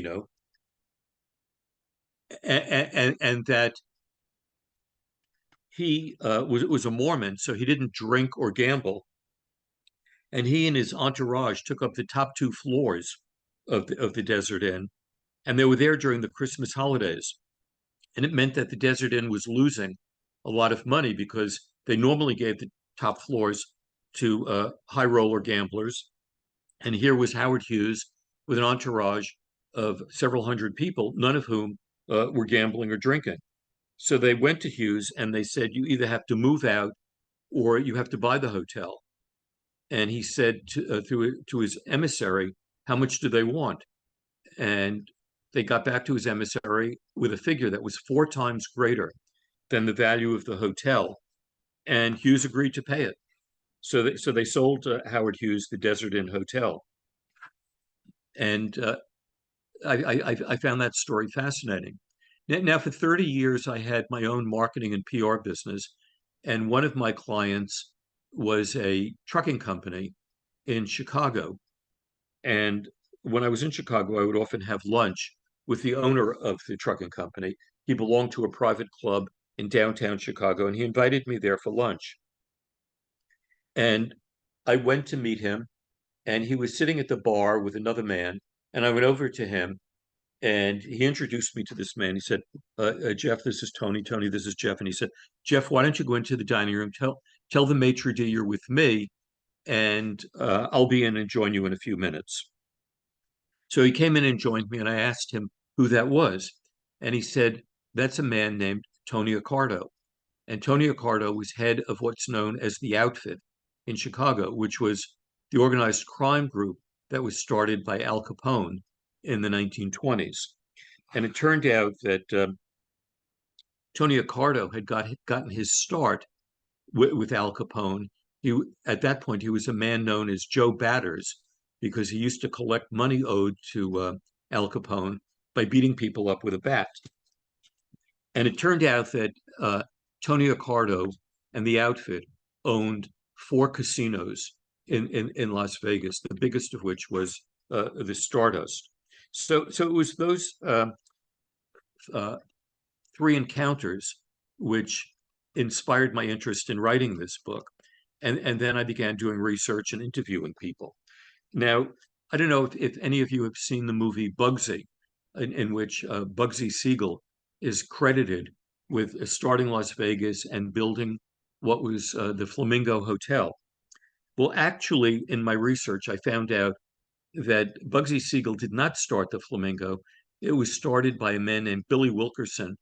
know, and that he was a Mormon, so he didn't drink or gamble, and he and his entourage took up the top two floors of the Desert Inn, and they were there during the Christmas holidays. And it meant that the Desert Inn was losing a lot of money because they normally gave the top floors to high roller gamblers. And here was Howard Hughes with an entourage of several hundred people, none of whom were gambling or drinking. So they went to Hughes and they said, you either have to move out or you have to buy the hotel. And he said to his emissary, how much do they want? And they got back to his emissary with a figure that was 4 times greater than the value of the hotel. And Hughes agreed to pay it. So they sold Howard Hughes the Desert Inn Hotel. And I found that story fascinating. Now, for 30 years, I had my own marketing and PR business. And one of my clients was a trucking company in Chicago. And when I was in Chicago, I would often have lunch with the owner of the trucking company. He belonged to a private club in downtown Chicago, and he invited me there for lunch. And I went to meet him, and he was sitting at the bar with another man. And I went over to him, and he introduced me to this man. He said, Jeff, this is Tony. Tony, this is Jeff. And he said, Jeff, why don't you go into the dining room, tell the maitre d' you're with me, and I'll be in and join you in a few minutes. So he came in and joined me, and I asked him who that was. And he said, that's a man named Tony Accardo. And Tony Accardo was head of what's known as the Outfit in Chicago, which was the organized crime group that was started by Al Capone in the 1920s. And it turned out that Tony Accardo had gotten his start with Al Capone. At that point, he was a man known as Joe Batters because he used to collect money owed to Al Capone by beating people up with a bat. And it turned out that Tony Accardo and the outfit owned 4 casinos in Las Vegas, the biggest of which was the Stardust. So it was those uh, 3 encounters which inspired my interest in writing this book. And then I began doing research and interviewing people. Now, I don't know if any of you have seen the movie Bugsy, in which Bugsy Siegel is credited with starting Las Vegas and building what was the Flamingo Hotel. Well, actually, in my research, I found out that Bugsy Siegel did not start the Flamingo. It was started by a man named Billy Wilkerson,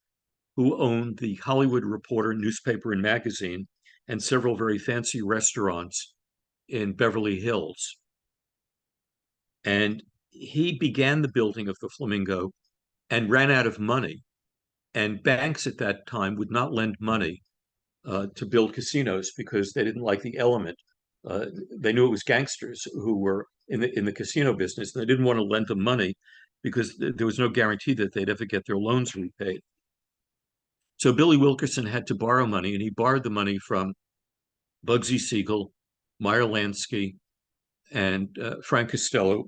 who owned the Hollywood Reporter newspaper and magazine and several very fancy restaurants in Beverly Hills. And he began the building of the Flamingo and ran out of money. And banks at that time would not lend money to build casinos because they didn't like the element. They knew it was gangsters who were in the casino business. They didn't want to lend them money because there was no guarantee that they'd ever get their loans repaid. So Billy Wilkerson had to borrow money, and he borrowed the money from Bugsy Siegel, Meyer Lansky, and Frank Costello,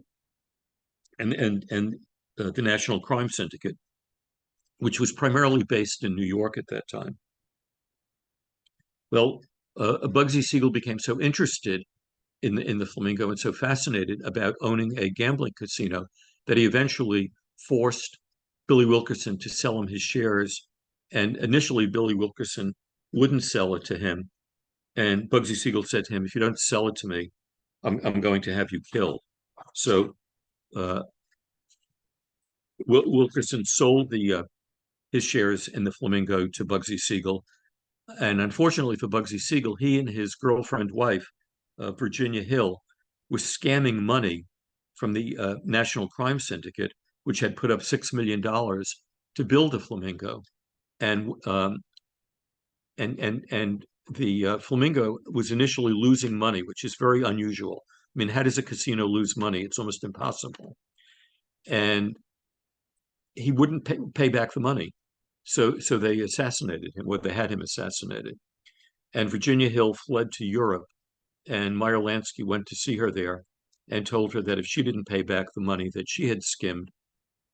and the National Crime Syndicate, which was primarily based in New York at that time. Well, Bugsy Siegel became so interested in the Flamingo and so fascinated about owning a gambling casino that he eventually forced Billy Wilkerson to sell him his shares. And initially, Billy Wilkerson wouldn't sell it to him. And Bugsy Siegel said to him, if you don't sell it to me, I'm going to have you killed. So Wilkerson sold his shares in the Flamingo to Bugsy Siegel. And unfortunately for Bugsy Siegel, he and his girlfriend wife, Virginia Hill, was scamming money from the National Crime Syndicate, which had put up $6 million to build a Flamingo. And the Flamingo was initially losing money, which is very unusual. I mean, how does a casino lose money? It's almost impossible. And he wouldn't pay back the money. So they assassinated him, or they had him assassinated. And Virginia Hill fled to Europe, and Meyer Lansky went to see her there and told her that if she didn't pay back the money that she had skimmed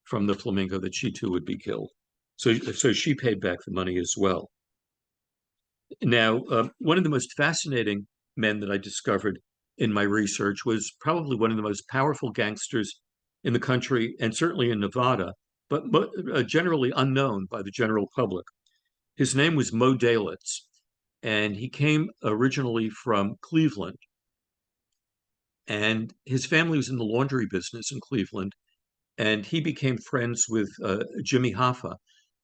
from the flamingo that she too would be killed. So she paid back the money as well. Now, one of the most fascinating men that I discovered in my research was probably one of the most powerful gangsters in the country, and certainly in Nevada, but generally unknown by the general public. His name was Mo Dalitz, and he came originally from Cleveland. And his family was in the laundry business in Cleveland, and he became friends with Jimmy Hoffa.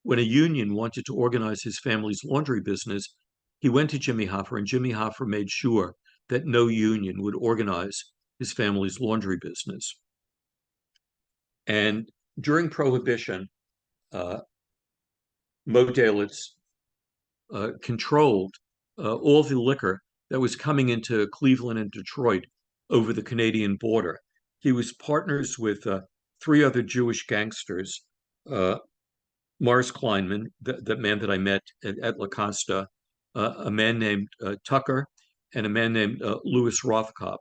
When a union wanted to organize his family's laundry business, he went to Jimmy Hoffa, and Jimmy Hoffa made sure that no union would organize his family's laundry business. And during Prohibition, Mo Dalitz controlled all the liquor that was coming into Cleveland and Detroit over the Canadian border. He was partners with three other Jewish gangsters, Morris Kleinman, the man that I met at La Costa, a man named Tucker, and a man named Louis Rothkopf.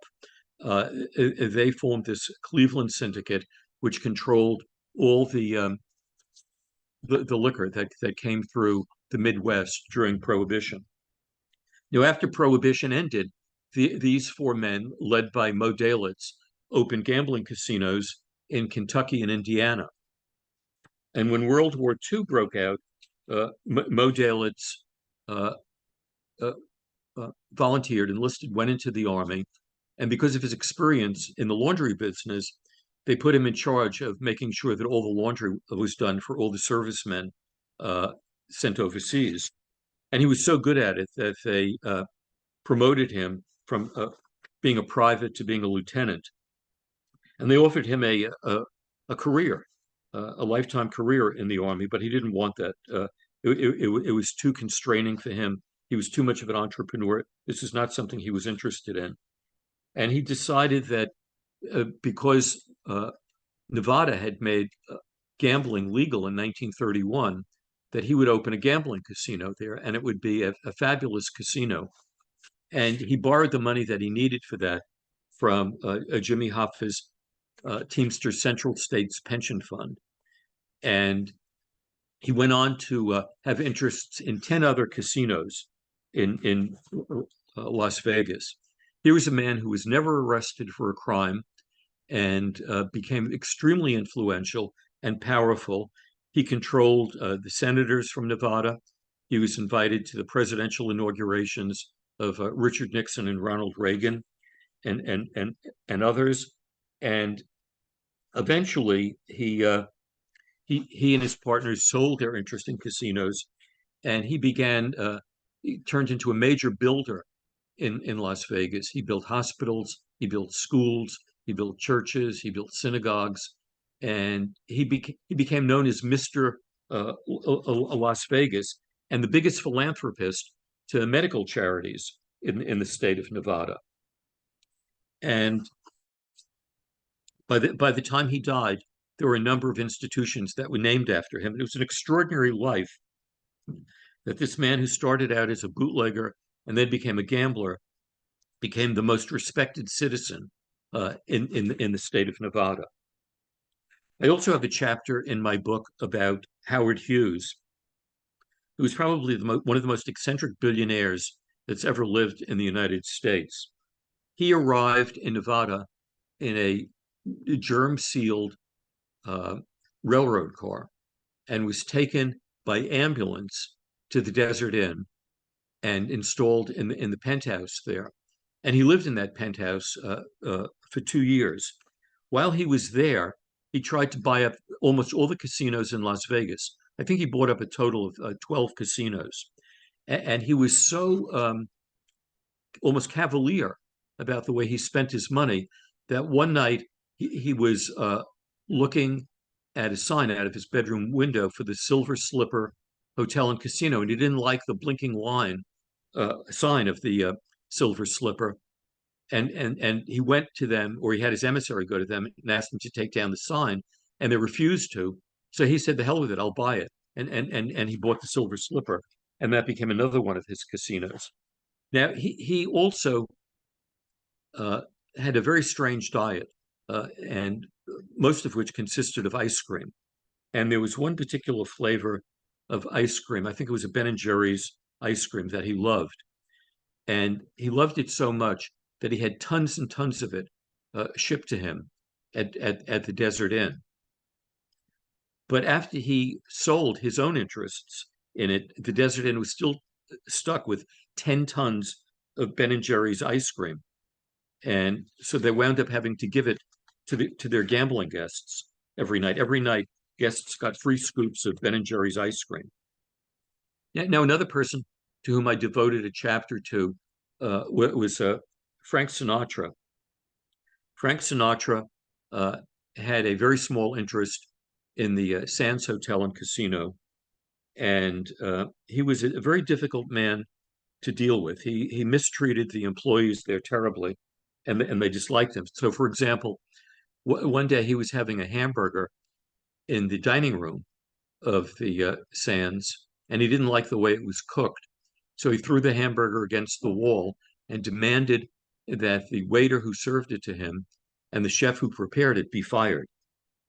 They formed this Cleveland syndicate, which controlled all the liquor that came through the Midwest during Prohibition. Now, after Prohibition ended, these four men, led by Mo Dalitz, opened gambling casinos in Kentucky and Indiana. And when World War II broke out, Mo Dalitz volunteered, enlisted, went into the army. And because of his experience in the laundry business, they put him in charge of making sure that all the laundry was done for all the servicemen sent overseas. And he was so good at it that they promoted him from being a private to being a lieutenant. And they offered him a career, a lifetime career in the army, but he didn't want that. It was too constraining for him. He was too much of an entrepreneur. This is not something he was interested in. And he decided that because Nevada had made gambling legal in 1931, that he would open a gambling casino there, and it would be a fabulous casino. And he borrowed the money that he needed for that from Jimmy Hoffa's Teamster Central States Pension Fund. And he went on to have interests in 10 other casinos in Las Vegas. He was a man who was never arrested for a crime and became extremely influential and powerful. He controlled the senators from Nevada. He was invited to the presidential inaugurations of Richard Nixon and Ronald Reagan and others. And eventually, he and his partners sold their interest in casinos, and he turned into a major builder in Las Vegas. He built hospitals, he built schools, he built churches, he built synagogues, and he became known as Mr. Las Vegas, and the biggest philanthropist to medical charities in the state of Nevada. And by the time he died, there were a number of institutions that were named after him. It was an extraordinary life that this man, who started out as a bootlegger and then became a gambler, became the most respected citizen in the state of Nevada. I also have a chapter in my book about Howard Hughes, who was probably one of the most eccentric billionaires that's ever lived in the United States. He arrived in Nevada in a germ-sealed railroad car and was taken by ambulance to the Desert Inn and installed in the penthouse there. And he lived in that penthouse for 2 years. While he was there, he tried to buy up almost all the casinos in Las Vegas. I think he bought up a total of 12 casinos. And he was so almost cavalier about the way he spent his money that one night he was looking at a sign out of his bedroom window for the Silver Slipper Hotel and Casino, and he didn't like the blinking sign of the Silver Slipper. And he went to them, or he had his emissary go to them and ask them to take down the sign, and they refused to. So he said, "The hell with it, I'll buy it." And he bought the Silver Slipper, and that became another one of his casinos. Now he also had a very strange diet, and most of which consisted of ice cream. And there was one particular flavor of ice cream. I think it was a Ben and Jerry's ice cream that he loved. And he loved it so much that he had tons and tons of it shipped to him at the Desert Inn. But after he sold his own interests in it, the Desert Inn was still stuck with 10 tons of Ben and Jerry's ice cream. And so they wound up having to give it to their gambling guests every night. Every night, guests got free scoops of Ben and Jerry's ice cream. Now, another person to whom I devoted a chapter to was Frank Sinatra. Frank Sinatra had a very small interest in the Sands Hotel and Casino, and he was a very difficult man to deal with. He mistreated the employees there terribly, and they disliked him. So, for example, one day he was having a hamburger in the dining room of the Sands, and he didn't like the way it was cooked. So he threw the hamburger against the wall and demanded that the waiter who served it to him and the chef who prepared it be fired.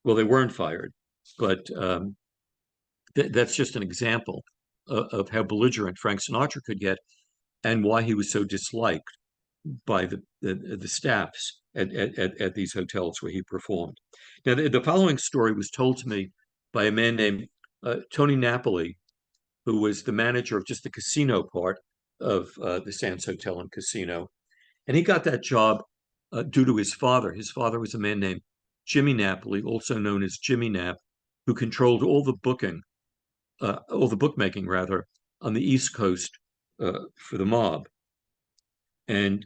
Well, they weren't fired, but that's just an example how belligerent Frank Sinatra could get and why he was so disliked by the staffs at these hotels where he performed. Now, the following story was told to me by a man named Tony Napoli, who was the manager of just the casino part of the Sands Hotel and Casino. And he got that job due to his father. His father was a man named Jimmy Napoli, also known as Jimmy Nap, who controlled all the bookmaking rather, on the East Coast for the mob. And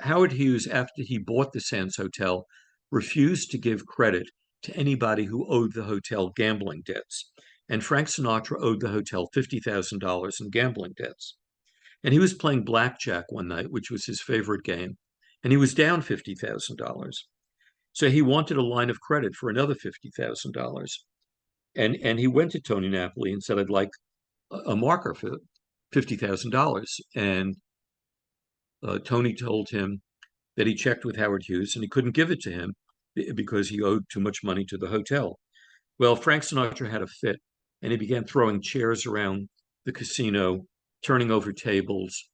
Howard Hughes, after he bought the Sands Hotel, refused to give credit to anybody who owed the hotel gambling debts. And Frank Sinatra owed the hotel $50,000 in gambling debts. And he was playing blackjack one night, which was his favorite game, and he was down $50,000. So he wanted a line of credit for another $50,000. And he went to Tony Napoli and said, I'd like a marker for $50,000. And Tony told him that he checked with Howard Hughes and he couldn't give it to him because he owed too much money to the hotel. Well, Frank Sinatra had a fit and he began throwing chairs around the casino, turning over tables,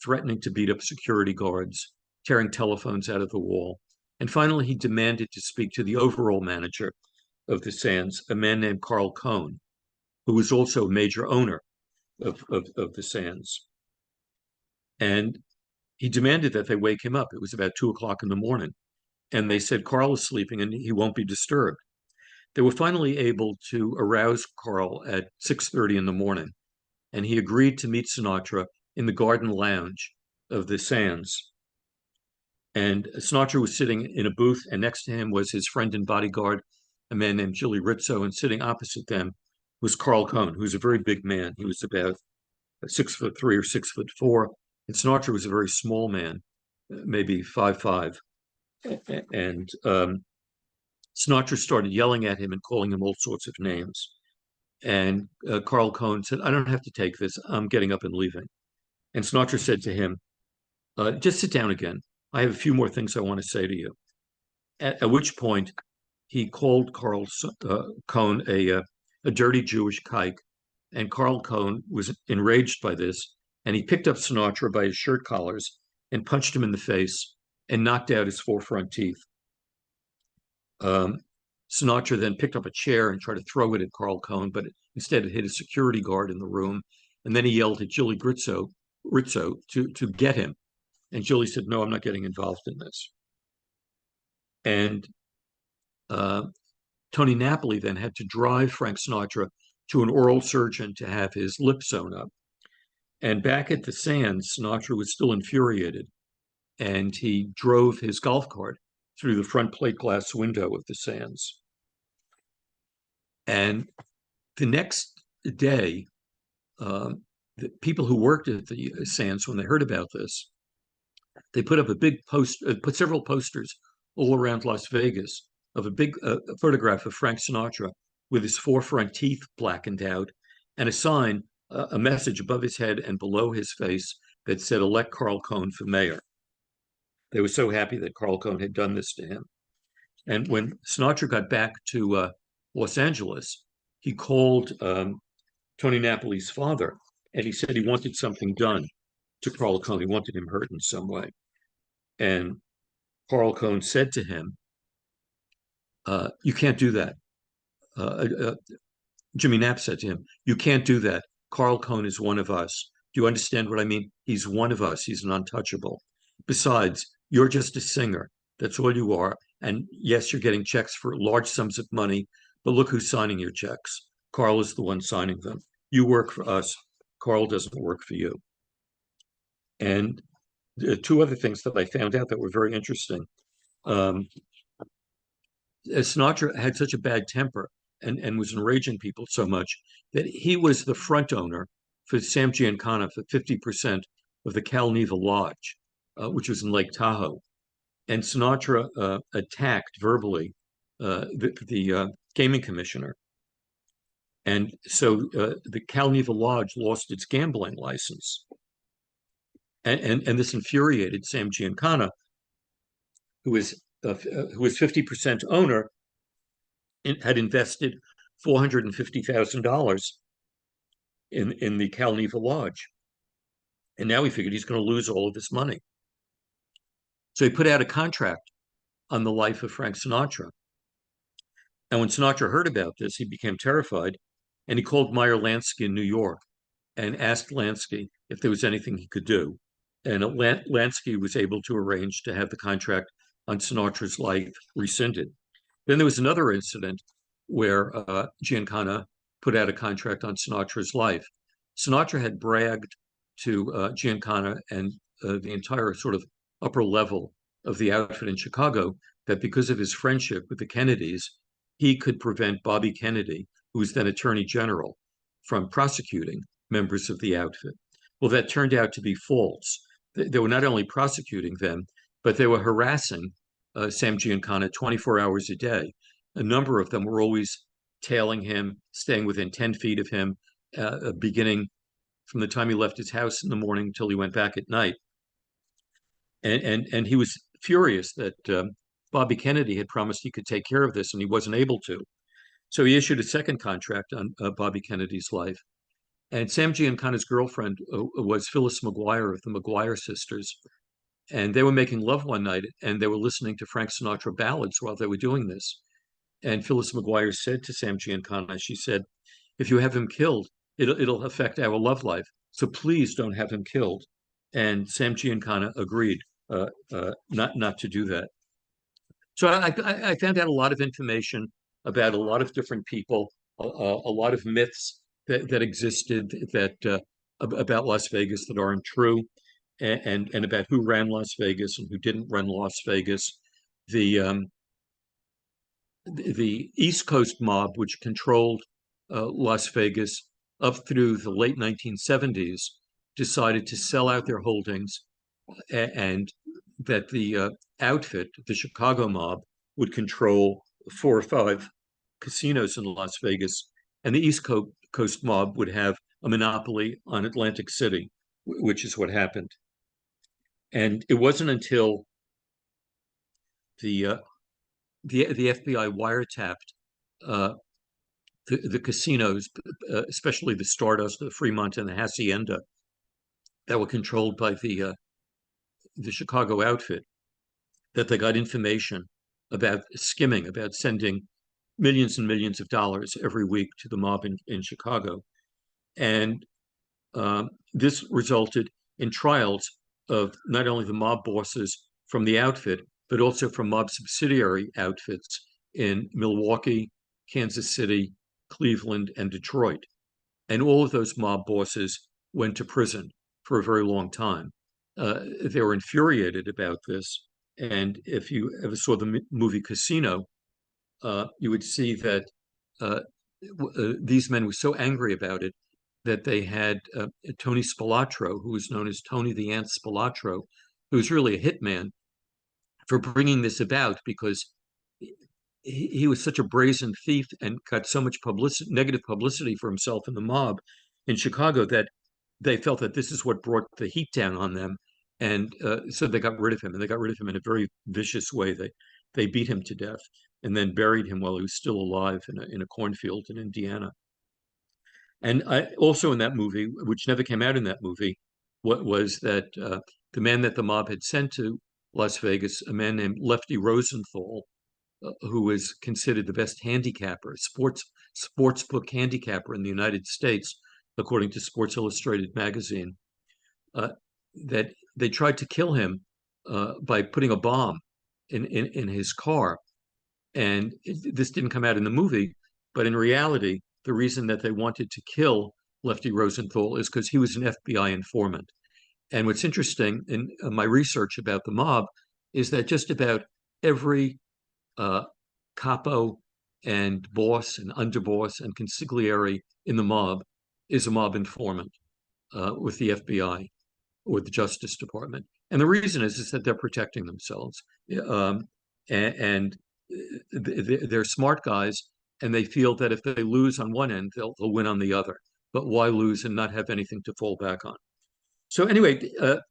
threatening to beat up security guards, tearing telephones out of the wall. And finally, he demanded to speak to the overall manager of the Sands, a man named Carl Cohn, who was also a major owner of the Sands. And he demanded that they wake him up. It was about 2 o'clock in the morning. And they said, Carl is sleeping and he won't be disturbed. They were finally able to arouse Carl at 6:30 in the morning. And he agreed to meet Sinatra in the garden lounge of the Sands. And Sinatra was sitting in a booth, and next to him was his friend and bodyguard, a man named Julie Rizzo, and sitting opposite them was Carl Cohn, who was a very big man. He was about 6'3" or 6'4", and Sinatra was a very small man, maybe 5'5". And Sinatra started yelling at him and calling him all sorts of names. And Carl Cohn said, I don't have to take this. I'm getting up and leaving. And Sinatra said to him, just sit down again. I have a few more things I want to say to you. At which point, he called Carl Cohn a dirty Jewish kike. And Carl Cohn was enraged by this. And he picked up Sinatra by his shirt collars and punched him in the face and knocked out his 4 front teeth. Sinatra then picked up a chair and tried to throw it at Carl Cohn, but instead it hit a security guard in the room. And then he yelled at Julie Rizzo to get him. And Julie said, no, I'm not getting involved in this. And Tony Napoli then had to drive Frank Sinatra to an oral surgeon to have his lip sewn up. And back at the Sands, Sinatra was still infuriated. And he drove his golf cart through the front plate glass window of the Sands. And the next day, the people who worked at the Sands, when they heard about this, they put up a big put several posters all around Las Vegas of a big photograph of Frank Sinatra with his 4 front teeth blackened out and a sign, a message above his head and below his face that said, elect Carl Cohn for mayor. They were so happy that Carl Cohn had done this to him. And when Sinatra got back to Los Angeles, he called Tony Napoli's father, and he said he wanted something done to Carl Cohn. He wanted him hurt in some way. And Carl Cohn said to him, you can't do that. Jimmy Knapp said to him, you can't do that. Carl Cohn is one of us. Do you understand what I mean? He's one of us. He's an untouchable. Besides, you're just a singer. That's all you are. And yes, you're getting checks for large sums of money, but look who's signing your checks. Carl is the one signing them. You work for us. Carl doesn't work for you. And two other things that I found out that were very interesting. Um, Sinatra had such a bad temper and was enraging people so much that he was the front owner for Sam Giancana for 50% of the Cal Neva Lodge, which was in Lake Tahoe. And Sinatra attacked verbally the gaming commissioner. And so the Cal Neva Lodge lost its gambling license. And this infuriated Sam Giancana, who was 50% owner, had invested $450,000 in the Cal Neva Lodge. And now he figured he's going to lose all of this money. So he put out a contract on the life of Frank Sinatra. And when Sinatra heard about this, he became terrified, and he called Meyer Lansky in New York and asked Lansky if there was anything he could do. And Lansky was able to arrange to have the contract on Sinatra's life rescinded. Then there was another incident where Giancana put out a contract on Sinatra's life. Sinatra had bragged to Giancana and the entire sort of upper level of the outfit in Chicago that because of his friendship with the Kennedys, he could prevent Bobby Kennedy, who was then Attorney General, from prosecuting members of the outfit. Well, that turned out to be false. They were not only prosecuting them, but they were harassing Sam Giancana 24 hours a day. A number of them were always tailing him, staying within 10 feet of him, beginning from the time he left his house in the morning till he went back at night. And he was furious that Bobby Kennedy had promised he could take care of this, and he wasn't able to. So he issued a second contract on Bobby Kennedy's life. And Sam Giancana's girlfriend was Phyllis McGuire of the McGuire sisters. And they were making love one night, and they were listening to Frank Sinatra ballads while they were doing this. And Phyllis McGuire said to Sam Giancana, she said, if you have him killed, it'll affect our love life. So please don't have him killed. And Sam Giancana agreed not to do that. So I found out a lot of information about a lot of different people, a lot of myths that existed that about Las Vegas that aren't true, and about who ran Las Vegas and who didn't run Las Vegas. The East Coast mob, which controlled Las Vegas up through the late 1970s, decided to sell out their holdings, and that the outfit, the Chicago mob, would control 4 or 5 casinos in Las Vegas, and the East Coast mob would have a monopoly on Atlantic City, which is what happened. And it wasn't until the FBI wiretapped the casinos, especially the Stardust, the Fremont, and the Hacienda, that were controlled by the Chicago outfit, that they got information about skimming, about sending millions and millions of dollars every week to the mob in Chicago. And this resulted in trials of not only the mob bosses from the outfit, but also from mob subsidiary outfits in Milwaukee, Kansas City, Cleveland, and Detroit. And all of those mob bosses went to prison for a very long time. They were infuriated about this. And if you ever saw the movie Casino, you would see that these men were so angry about it that they had Tony Spilatro, who was known as Tony the Ant Spilatro, who was really a hitman, for bringing this about, because he was such a brazen thief and got so much negative publicity for himself and the mob in Chicago that they felt that this is what brought the heat down on them. And so they got rid of him, and they got rid of him in a very vicious way. They beat him to death. and then buried him while he was still alive in a cornfield in Indiana. And I also in that movie, which never came out in that movie, what was that the man that the mob had sent to Las Vegas, a man named Lefty Rosenthal, who was considered the best handicapper, sportsbook handicapper in the United States, according to Sports Illustrated magazine, uh, that they tried to kill him by putting a bomb in his car. And this didn't come out in the movie, but in reality, the reason that they wanted to kill Lefty Rosenthal is because he was an FBI informant. And what's interesting in my research about the mob is that just about every uh, capo and boss and underboss and consigliere in the mob is a mob informant with the FBI or the Justice Department. And the reason is that they're protecting themselves. Um, and they're smart guys, and they feel that if they lose on one end, they'll win on the other. But why lose and not have anything to fall back on? So anyway,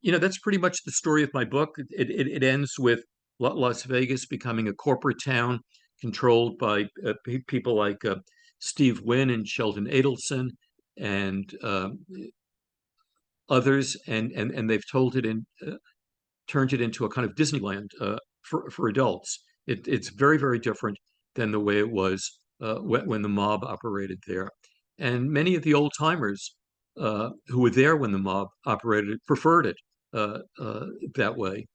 that's pretty much the story of my book. It ends with Las Vegas becoming a corporate town controlled by people like Steve Wynn and Sheldon Adelson and others, and they've turned it into a kind of Disneyland for adults. It's very, very different than the way it was when the mob operated there. And many of the old timers who were there when the mob operated preferred it that way.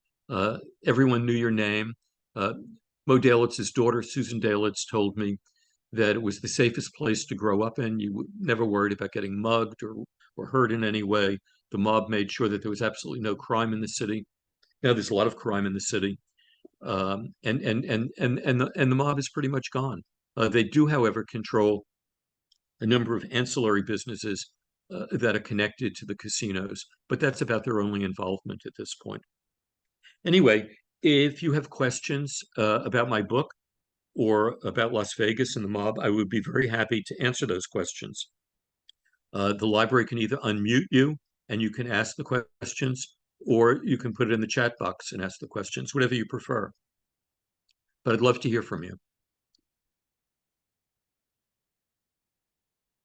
Everyone knew your name. Mo Dalitz's daughter, Susan Dalitz, told me that it was the safest place to grow up in. You never worried about getting mugged or hurt in any way. The mob made sure that there was absolutely no crime in the city. Now there's a lot of crime in the city, and the mob is pretty much gone. They do, however, control a number of ancillary businesses that are connected to the casinos, but that's about their only involvement at this point. Anyway, if you have questions about my book or about Las Vegas and the mob, I would be very happy to answer those questions. The library can either unmute you and you can ask the questions, or you can put it in the chat box and ask the questions, whatever you prefer. But I'd love to hear from you.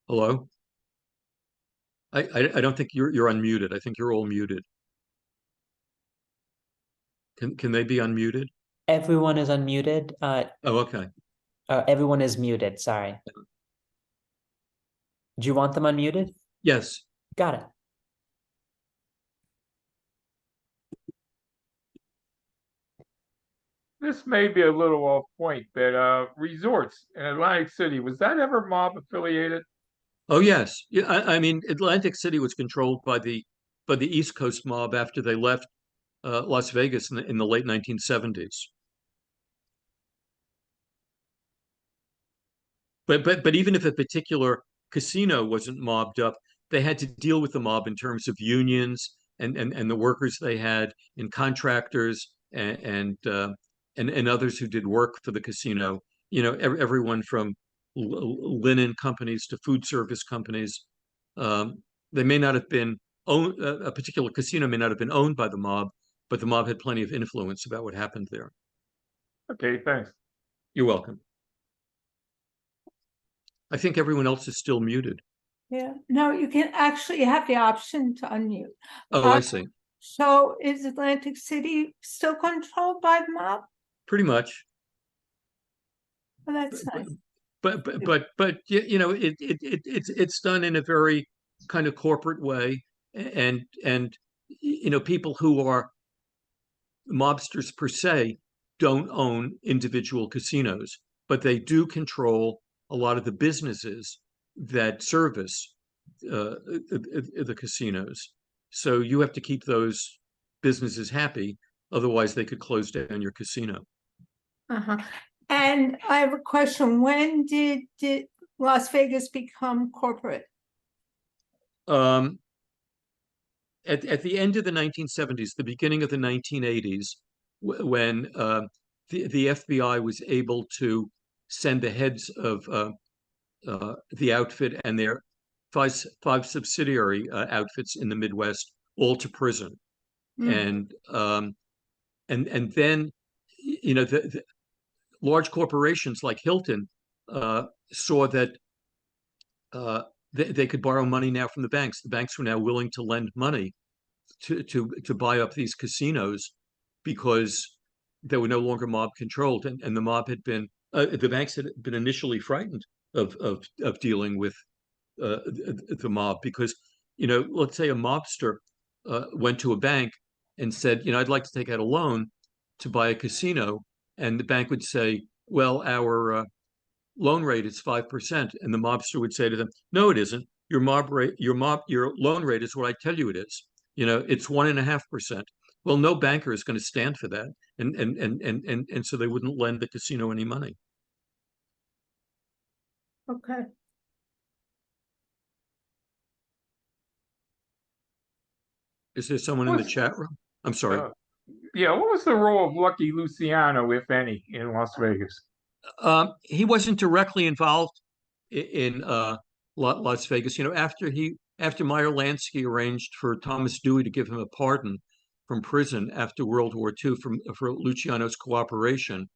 Hello? I don't think you're unmuted. I think you're all muted. Can they be unmuted? Everyone is unmuted. Oh, okay. Everyone is muted. Sorry. Do you want them unmuted? Yes. Got it. This may be a little off point, but resorts in Atlantic City, was that ever mob affiliated? Oh, yes. Yeah, I mean, Atlantic City was controlled by the East Coast mob after they left Las Vegas in the late 1970s. But even if a particular casino wasn't mobbed up, they had to deal with the mob in terms of unions and the workers they had and contractors and others who did work for the casino. Everyone from linen companies to food service companies. They may not have been owned. A particular casino may not have been owned by the mob, but the mob had plenty of influence about what happened there. Okay, thanks. You're welcome. I think everyone else is still muted. Yeah, no, you can actually have the option to unmute. Oh, I see. So is Atlantic City still controlled by the mob? Pretty much. Well, that's nice. But it's done in a very kind of corporate way, and people who are mobsters per se don't own individual casinos, but they do control a lot of the businesses that service the casinos. So you have to keep those businesses happy, otherwise they could close down your casino. Uh-huh. And I have a question. When did Las Vegas become corporate? At the end of the 1970s, the beginning of the 1980s, when the FBI was able to send the heads of the outfit and their five subsidiary outfits in the Midwest all to prison, and then large corporations like Hilton saw that they could borrow money now from the banks. The banks were now willing to lend money to buy up these casinos because they were no longer mob controlled, and the mob had been the banks had been initially frightened of dealing with the mob because, let's say a mobster went to a bank and said, I'd like to take out a loan to buy a casino, and the bank would say, well, our loan rate is 5%, and the mobster would say to them, no, it isn't. Your loan rate is what I tell you it is. It's 1.5%. Well, no banker is going to stand for that, and so they wouldn't lend the casino any money. Okay. Is there someone in the chat room? I'm sorry. Yeah, what was the role of Lucky Luciano, if any, in Las Vegas? He wasn't directly involved in Las Vegas. After Meyer Lansky arranged for Thomas Dewey to give him a pardon from prison after World War II for Luciano's cooperation,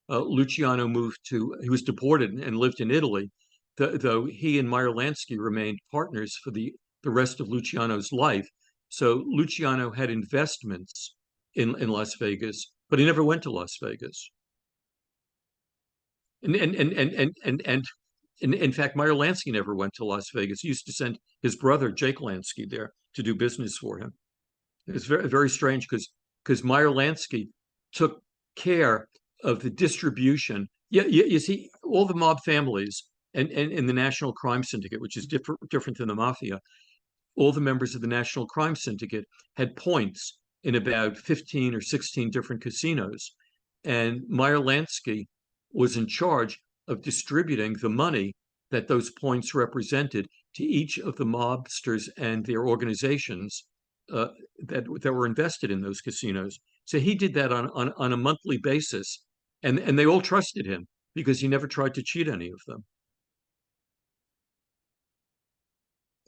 Luciano he was deported and lived in Italy, though he and Meyer Lansky remained partners for the rest of Luciano's life. So Luciano had investments in Las Vegas, but he never went to Las Vegas. And in fact, Meyer Lansky never went to Las Vegas. He used to send his brother Jake Lansky there to do business for him. It's very, very strange because Meyer Lansky took care of the distribution. Yeah, you see, all the mob families and in the National Crime Syndicate, which is different than the mafia, all the members of the National Crime Syndicate had points in about 15 or 16 different casinos. And Meyer Lansky was in charge of distributing the money that those points represented to each of the mobsters and their organizations that were invested in those casinos. So he did that on a monthly basis, and they all trusted him because he never tried to cheat any of them.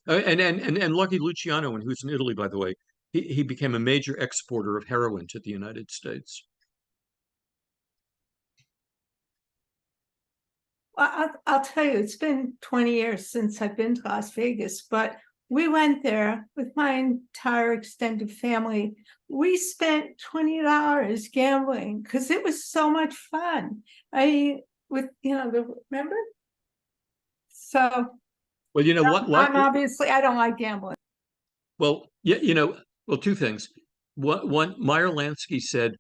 And Lucky Luciano, when he was in Italy, by the way, he became a major exporter of heroin to the United States. Well, I'll tell you, it's been 20 years since I've been to Las Vegas, but we went there with my entire extended family. We spent $20 gambling because it was so much fun. Remember? So, well, I'm obviously, I don't like gambling. Well, yeah, two things. One, Meyer Lansky said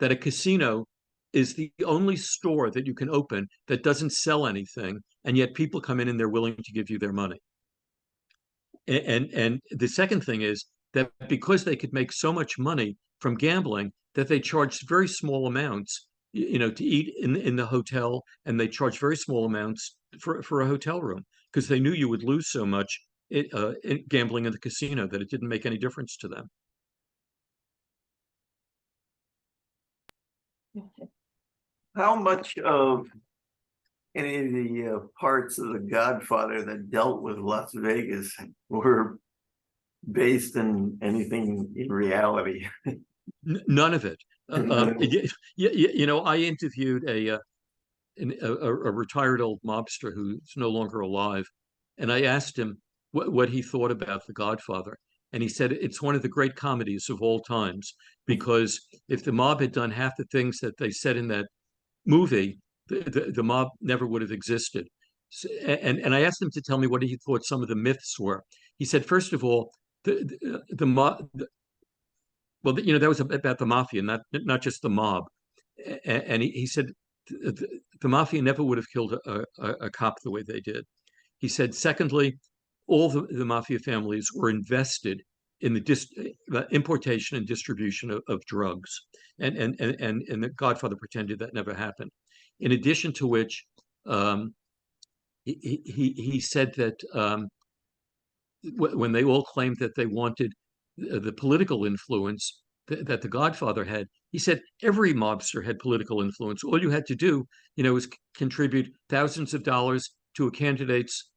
that a casino is the only store that you can open that doesn't sell anything, and yet people come in and they're willing to give you their money. And the second thing is that because they could make so much money from gambling, that they charged very small amounts, to eat in the hotel, and they charged very small amounts for a hotel room because they knew you would lose so much in gambling in the casino that it didn't make any difference to them. How much of any of the parts of The Godfather that dealt with Las Vegas were based in anything in reality? None of it. I interviewed a retired old mobster who's no longer alive, and I asked him what he thought about The Godfather. And he said it's one of the great comedies of all times, because if the mob had done half the things that they said in that movie, the mob never would have existed. And I asked him to tell me what he thought some of the myths were. He said, first of all, the mob, well, that was about the mafia, not just the mob. And he said the mafia never would have killed a cop the way they did. He said, secondly, all the mafia families were invested in the importation and distribution of drugs, and the Godfather pretended that never happened. In addition to which, he said that when they all claimed that they wanted the political influence that the Godfather had, he said every mobster had political influence. All you had to do, was contribute thousands of dollars to a candidate's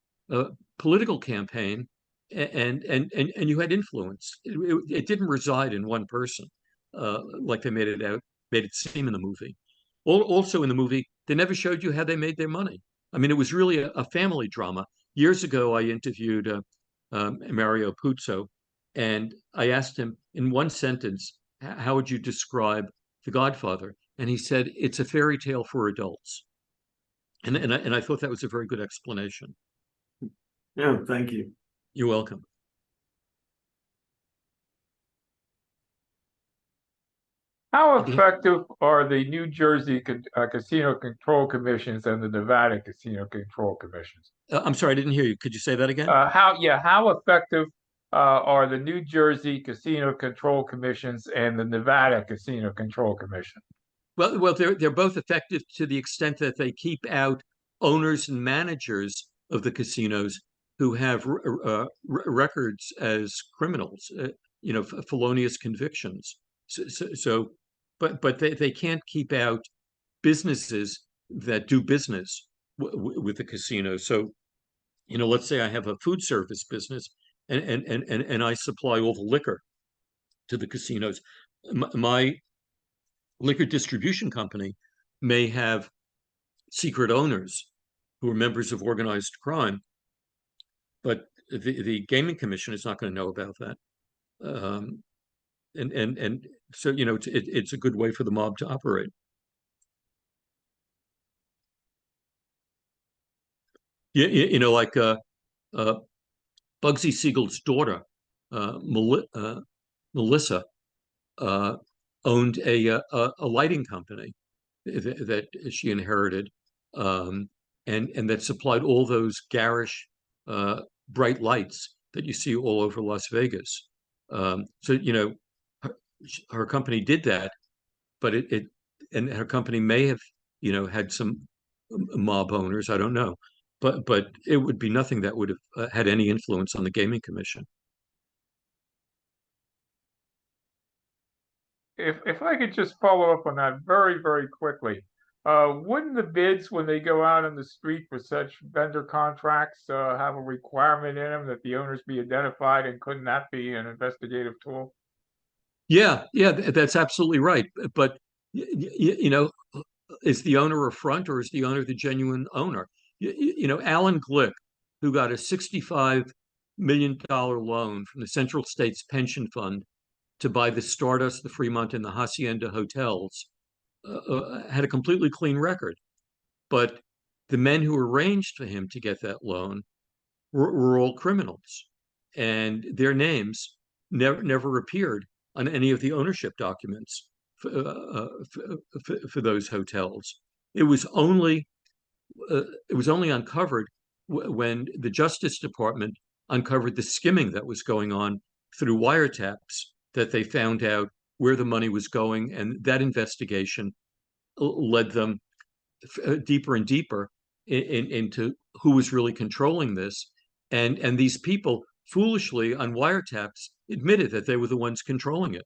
political campaign, and you had influence. It didn't reside in one person, like they made it seem in the movie. Also in the movie, They never showed you how they made their money. I mean, it was really a family drama. Years ago, I interviewed Mario Puzo, and I asked him in one sentence, how would you describe The Godfather? And he said, it's a fairy tale for adults. And I thought that was a very good explanation. Yeah, thank you. You're welcome. How effective are the New Jersey casino control commissions and the Nevada casino control commissions? I'm sorry, I didn't hear you. Could you say that again? How effective are the New Jersey casino control commissions and the Nevada casino control commission? Well, they're both effective to the extent that they keep out owners and managers of the casinos who have records as criminals, felonious convictions. But they can't keep out businesses that do business with the casino. So, let's say I have a food service business, and I supply all the liquor to the casinos. My liquor distribution company may have secret owners who are members of organized crime, but the gaming commission is not going to know about that. And so it's a good way for the mob to operate. Like Bugsy Siegel's daughter, Melissa, owned a lighting company that she inherited, and that supplied all those garish bright lights that you see all over Las Vegas. So her company did that, but and her company may have had some mob owners. I don't know, but it would be nothing that would have had any influence on the gaming commission. If I could just follow up on that very, very quickly, wouldn't the bids when they go out on the street for such vendor contracts have a requirement in them that the owners be identified, and couldn't that be an investigative tool? Yeah, that's absolutely right. But is the owner a front, or is the owner the genuine owner? Alan Glick, who got a $65 million loan from the Central States Pension Fund to buy the Stardust, the Fremont, and the Hacienda hotels, had a completely clean record. But the men who arranged for him to get that loan were all criminals, and their names never appeared on any of the ownership documents for those hotels. It was only uncovered when the Justice Department uncovered the skimming that was going on through wiretaps, that they found out where the money was going, and that investigation led them deeper and deeper into who was really controlling this. And these people foolishly on wiretaps admitted that they were the ones controlling it,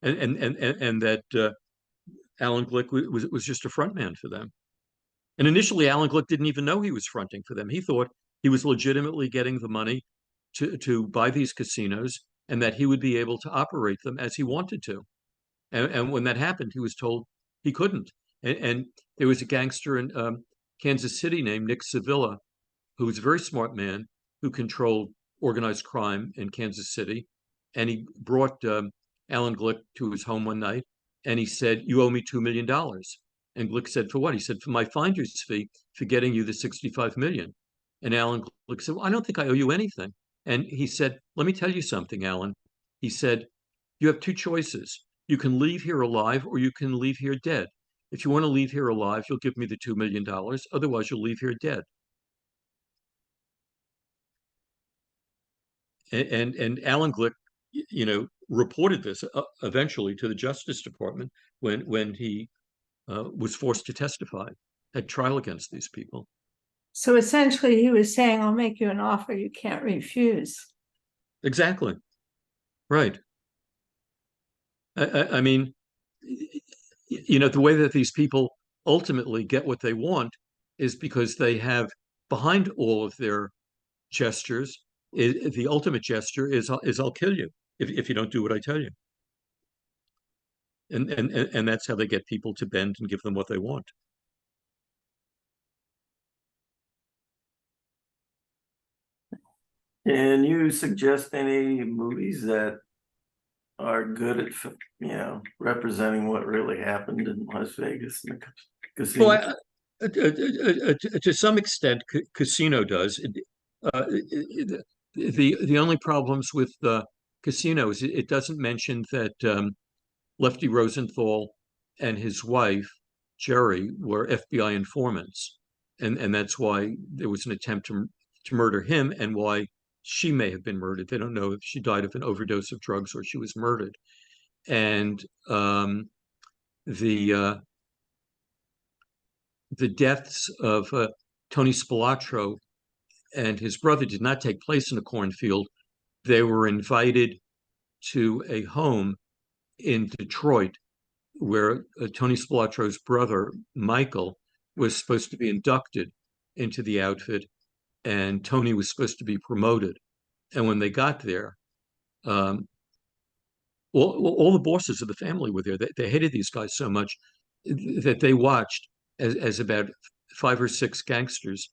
and that Alan Glick was just a front man for them. And initially, Alan Glick didn't even know he was fronting for them. He thought he was legitimately getting the money to buy these casinos, and that he would be able to operate them as he wanted to. And when that happened, he was told he couldn't. And there was a gangster in Kansas City named Nick Sevilla, who was a very smart man who controlled organized crime in Kansas City. And he brought Alan Glick to his home one night, and he said, "You owe me $2 million. And Glick said, "For what?" He said, "For my finder's fee for getting you the $65 million. And Alan Glick said, "Well, I don't think I owe you anything." And he said, "Let me tell you something, Alan." He said, "You have two choices. You can leave here alive, or you can leave here dead. If you want to leave here alive, you'll give me the $2 million. Otherwise, you'll leave here dead." And Alan Glick, reported this eventually to the Justice Department when he was forced to testify at trial against these people. So essentially, he was saying, "I'll make you an offer you can't refuse." Exactly. Right. I mean, the way that these people ultimately get what they want is because they have, behind all of their gestures, the ultimate gesture is I'll kill you if you don't do what I tell you. And that's how they get people to bend and give them what they want. Can you suggest any movies that are good at, representing what really happened in Las Vegas and the casino? Well, to some extent, Casino does. The only problems with the Casino is it doesn't mention that Lefty Rosenthal and his wife Jerry were FBI informants, and that's why there was an attempt to murder him, and why she may have been murdered. They don't know if she died of an overdose of drugs or she was murdered. And the deaths of Tony Spilatro and his brother did not take place in a cornfield. They were invited to a home in Detroit where Tony Spilatro's brother, Michael, was supposed to be inducted into the outfit, and Tony was supposed to be promoted. And when they got there, all the bosses of the family were there. They hated these guys so much that they watched as about 5 or 6 gangsters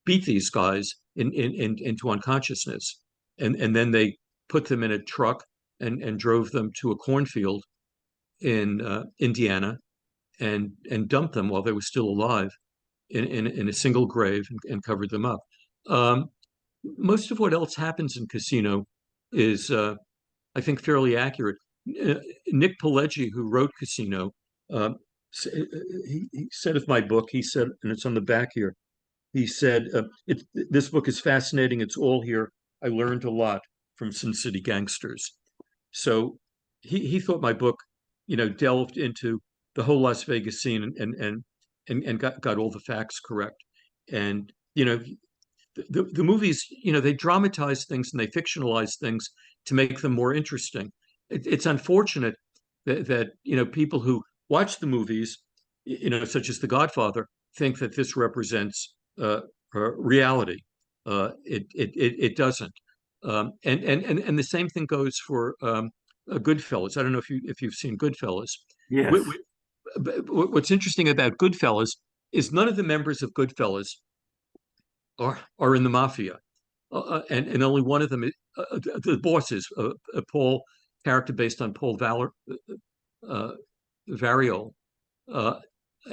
beat these guys into unconsciousness. And then they put them in a truck and drove them to a cornfield in Indiana and dumped them while they were still alive in a single grave and covered them up. Most of what else happens in Casino is, I think, fairly accurate. Nick Pileggi, who wrote Casino, he said of my book, he said, and it's on the back here, he said, this book is fascinating. It's all here. I learned a lot from Sin City Gangsters. So he thought my book, delved into the whole Las Vegas scene and got all the facts correct. And, the movies, they dramatize things and they fictionalize things to make them more interesting. It's unfortunate that people who watch the movies, such as The Godfather, think that this represents reality. It doesn't. And the same thing goes for Goodfellas. I don't know if you've seen Goodfellas. Yes. What's interesting about Goodfellas is none of the members of Goodfellas are in the mafia, and only one of them, the bosses, Paul, character based on Paul Variol,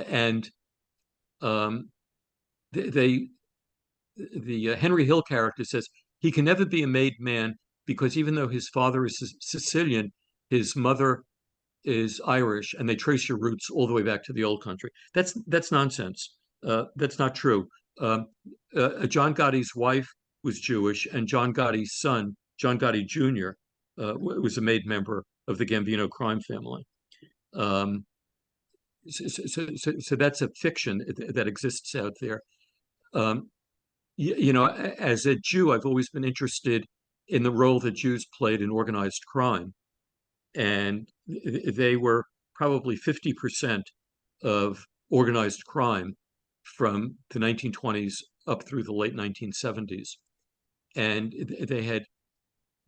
and the Henry Hill character says he can never be a made man because even though his father is Sicilian, his mother is Irish, and they trace your roots all the way back to the old country. That's nonsense. That's not true. John Gotti's wife was Jewish, and John Gotti's son, John Gotti Jr., was a made member of the Gambino crime family. So that's a fiction that exists out there. As a Jew, I've always been interested in the role that Jews played in organized crime. And they were probably 50% of organized crime from the 1920s up through the late 1970s. And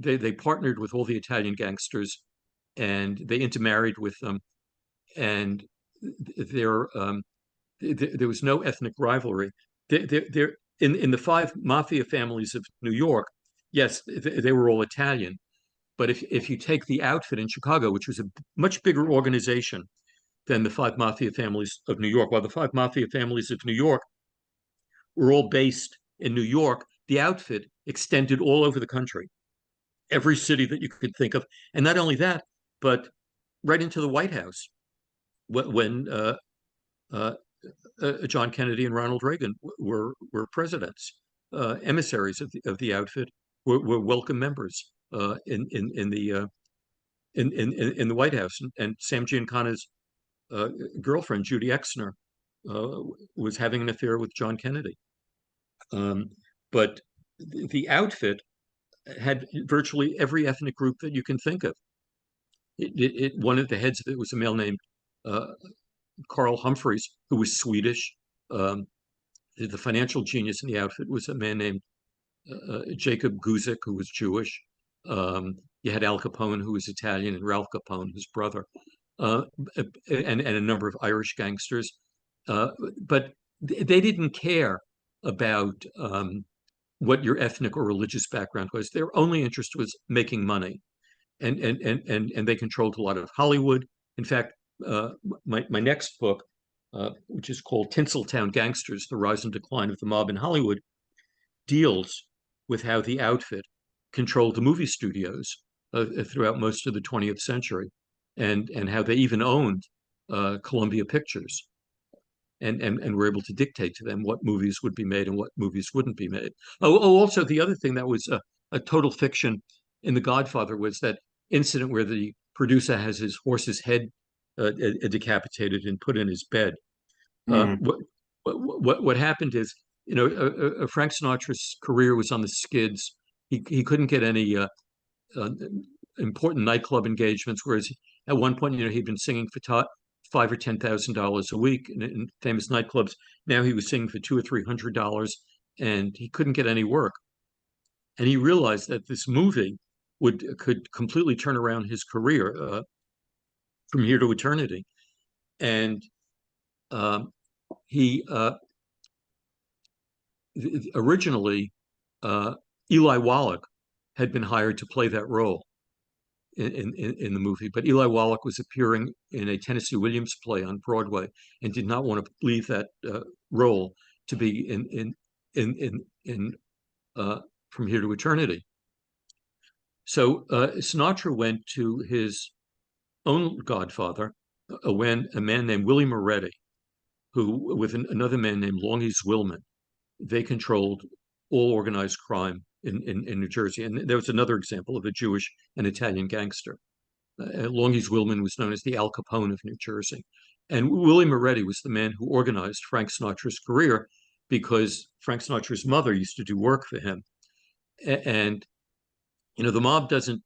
they partnered with all the Italian gangsters, and they intermarried with them. And there was no ethnic rivalry. In the 5 mafia families of New York, yes, they were all Italian. But if you take the outfit in Chicago, which was a much bigger organization than the 5 mafia families of New York, while the 5 mafia families of New York were all based in New York, the outfit extended all over the country, every city that you could think of. And not only that, but right into the White House when John Kennedy and Ronald Reagan were presidents. Emissaries of the outfit were welcome members in the White House, and Sam Giancana's girlfriend Judy Exner was having an affair with John Kennedy. But the outfit had virtually every ethnic group that you can think of. One of the heads of it was a male named Carl Humphreys, who was Swedish. The financial genius in the outfit was a man named Jacob Guzik, who was Jewish. You had Al Capone, who was Italian, and Ralph Capone, his brother, and a number of Irish gangsters. But they didn't care about what your ethnic or religious background was. Their only interest was making money, and they controlled a lot of Hollywood. In fact, my next book, which is called Tinseltown Gangsters: The Rise and Decline of the Mob in Hollywood, deals with how the outfit controlled the movie studios throughout most of the 20th century, and how they even owned Columbia Pictures, and were able to dictate to them what movies would be made and what movies wouldn't be made. Also, the other thing that was a total fiction in The Godfather was that incident where the producer has his horse's head decapitated and put in his bed. What happened is, Frank Sinatra's career was on the skids. He couldn't get any important nightclub engagements, whereas at one point, he'd been singing for $5,000 or $10,000 a week in famous nightclubs. Now he was singing for $200 or $300, and he couldn't get any work. And he realized that this movie could completely turn around his career from here to eternity. And he originally Eli Wallach had been hired to play that role in the movie, but Eli Wallach was appearing in a Tennessee Williams play on Broadway and did not want to leave that role to be in From Here to Eternity. So Sinatra went to his own godfather, a man named Willie Moretti, who, with another man named Longies Willman, they controlled all organized crime in New Jersey. And there was another example of a Jewish and Italian gangster. Longies Willman was known as the Al Capone of New Jersey. And Willie Moretti was the man who organized Frank Sinatra's career, because Frank Sinatra's mother used to do work for him. And, the mob doesn't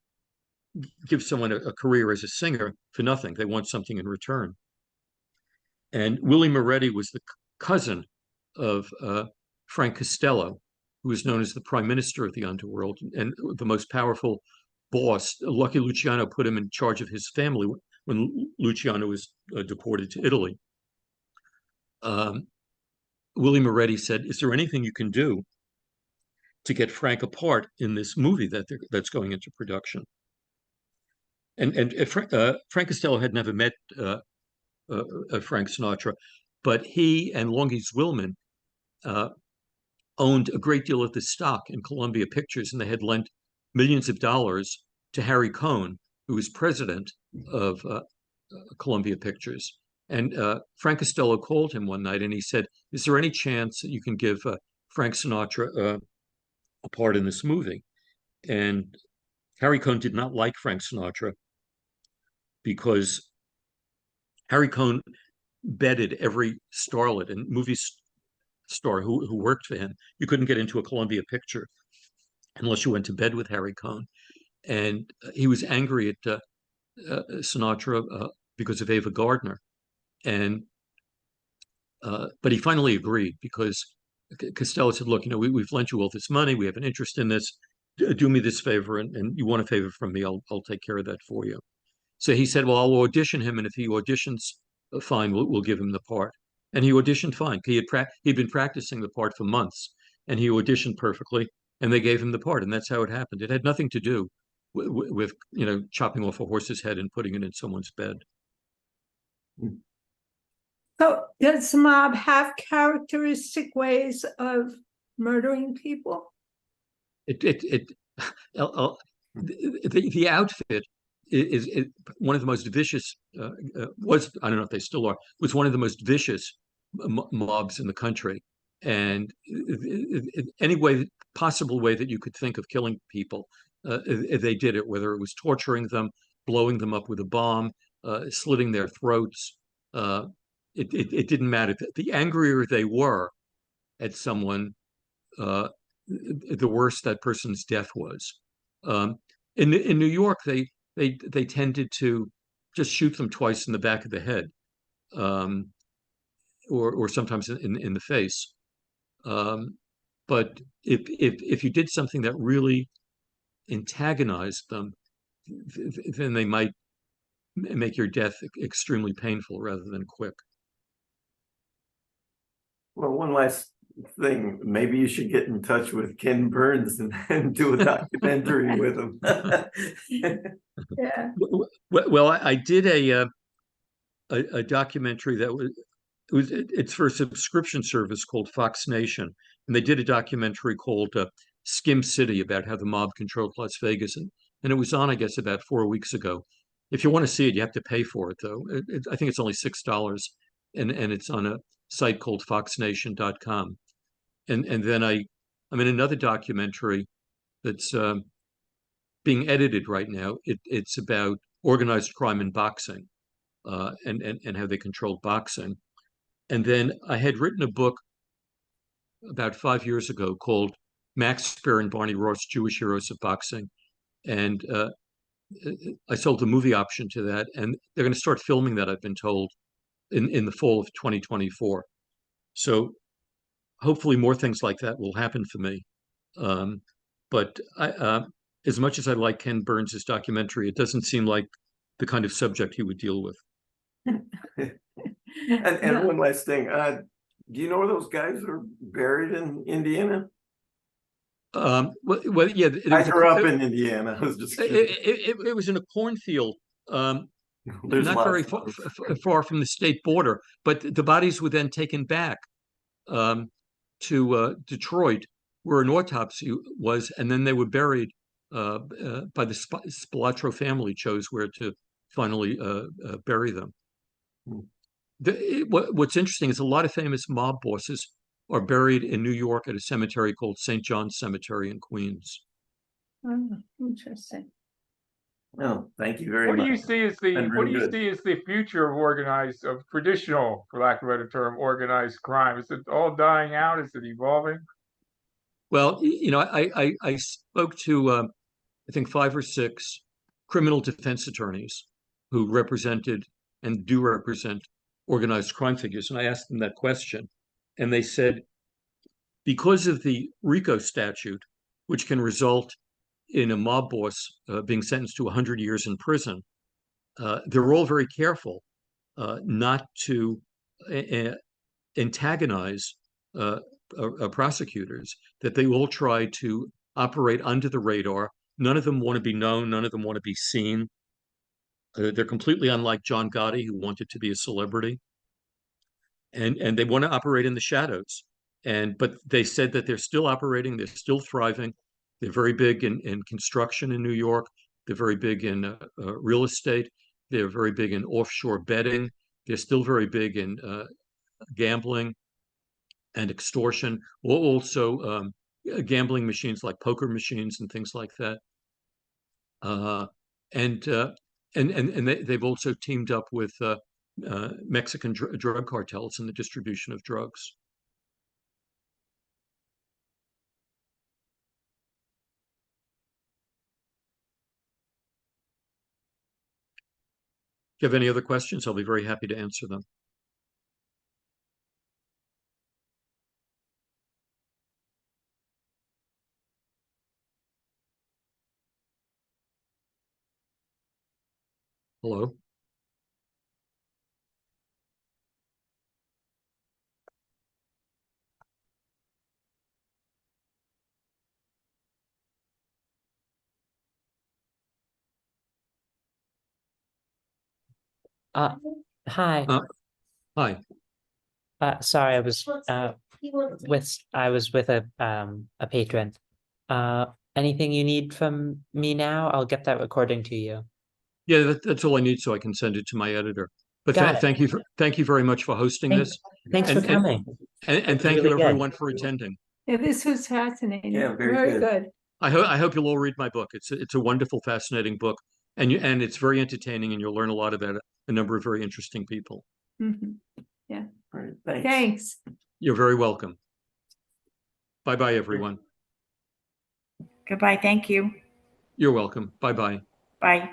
give someone a career as a singer for nothing. They want something in return. And Willie Moretti was the cousin of Frank Costello, who was known as the prime minister of the underworld and the most powerful boss. Lucky Luciano put him in charge of his family when Luciano was deported to Italy. Willie Moretti said, "Is there anything you can do to get Frank apart in this movie that's going into production?" And Frank Costello had never met Frank Sinatra, but he and Longies Willman owned a great deal of the stock in Columbia Pictures, and they had lent millions of dollars to Harry Cohn, who was president of Columbia Pictures. And Frank Costello called him one night and he said, "Is there any chance that you can give Frank Sinatra a part in this movie?" And Harry Cohn did not like Frank Sinatra because Harry Cohn bedded every starlet and movie star who worked for him. You couldn't get into a Columbia picture unless you went to bed with Harry Cohn. And he was angry at Sinatra because of Ava Gardner. And but he finally agreed, because Costello said, "Look, we've lent you all this money. We have an interest in this. Do me this favor, and you want a favor from me, I'll take care of that for you." So he said, "Well, I'll audition him, and if he auditions fine, we'll give him the part." And he auditioned fine. He'd been practicing the part for months, and he auditioned perfectly, and they gave him the part. And that's how it happened. It had nothing to do with chopping off a horse's head and putting it in someone's bed. So does the mob have characteristic ways of murdering people? The outfit is one of the most vicious, was, I don't know if they still are, was one of the most vicious mobs in the country. And any possible way that you could think of killing people, they did it, whether it was torturing them, blowing them up with a bomb, slitting their throats. It didn't matter. The angrier they were at someone, the worse that person's death was. In New York, they tended to just shoot them twice in the back of the head, or sometimes in the face. But if you did something that really antagonized them, then they might make your death extremely painful rather than quick. Well, one last thing. Maybe you should get in touch with Ken Burns and do a documentary with him. Yeah. Well, I did a documentary that it's for a subscription service called Fox Nation, and they did a documentary called Skim City about how the mob controlled Las Vegas, and it was on, I guess, about 4 weeks ago. If you want to see it, you have to pay for it, though. I think it's only $6, and it's on a site called foxnation.com. And then I'm in another documentary that's being edited right now. It's about organized crime in boxing, and how they controlled boxing. And then I had written a book about 5 years ago called Max Spear and Barney Ross, Jewish Heroes of Boxing. And I sold the movie option to that, and they're going to start filming that, I've been told, in the fall of 2024. So hopefully more things like that will happen for me. But as much as I like Ken Burns' documentary, it doesn't seem like the kind of subject he would deal with. And one last thing, do you know where those guys are buried in Indiana? Well, yeah. I grew up in Indiana. I was just it was in a cornfield, not very far from the state border. But the bodies were then taken back to Detroit, where an autopsy was, and then they were buried by the Spalatro family. Chose where to finally bury them. What's interesting is a lot of famous mob bosses are buried in New York at a cemetery called St. John's Cemetery in Queens. Oh, interesting. No, thank you very What much. do you see as the future of traditional, for lack of a better term, organized crime? Is it all dying out? Is it evolving? Well, I spoke to I think 5 or 6 criminal defense attorneys who represented and do represent organized crime figures, and I asked them that question, and they said because of the RICO statute, which can result in a mob boss being sentenced to 100 years in prison, they're all very careful not to antagonize prosecutors, that they all try to operate under the radar. None of them want to be known. None of them want to be seen. They're completely unlike John Gotti, who wanted to be a celebrity. And they want to operate in the shadows. But they said that they're still operating. They're still thriving. They're very big in construction in New York. They're very big in real estate. They're very big in offshore betting. They're still very big in gambling and extortion. Also, gambling machines like poker machines and things like that. And they've also teamed up with Mexican drug cartels in the distribution of drugs. If you have any other questions, I'll be very happy to answer them. Hello? Hi. Hi. Sorry, I was with a patron. Anything you need from me now? I'll get that recording to you. Yeah, that's all I need, so I can send it to my editor. But Got it. thank you very much for hosting this. Thanks for coming. And thank you everyone for attending. Yeah, this was fascinating. Yeah, very Very good. good. I hope you'll all read my book. It's a wonderful, fascinating book, and it's very entertaining, and you'll learn a lot about a number of very interesting people. Mhm. Yeah. All right, thanks. Thanks. You're very welcome. Bye-bye, everyone. Goodbye. Thank you. You're welcome. Bye-bye. Bye.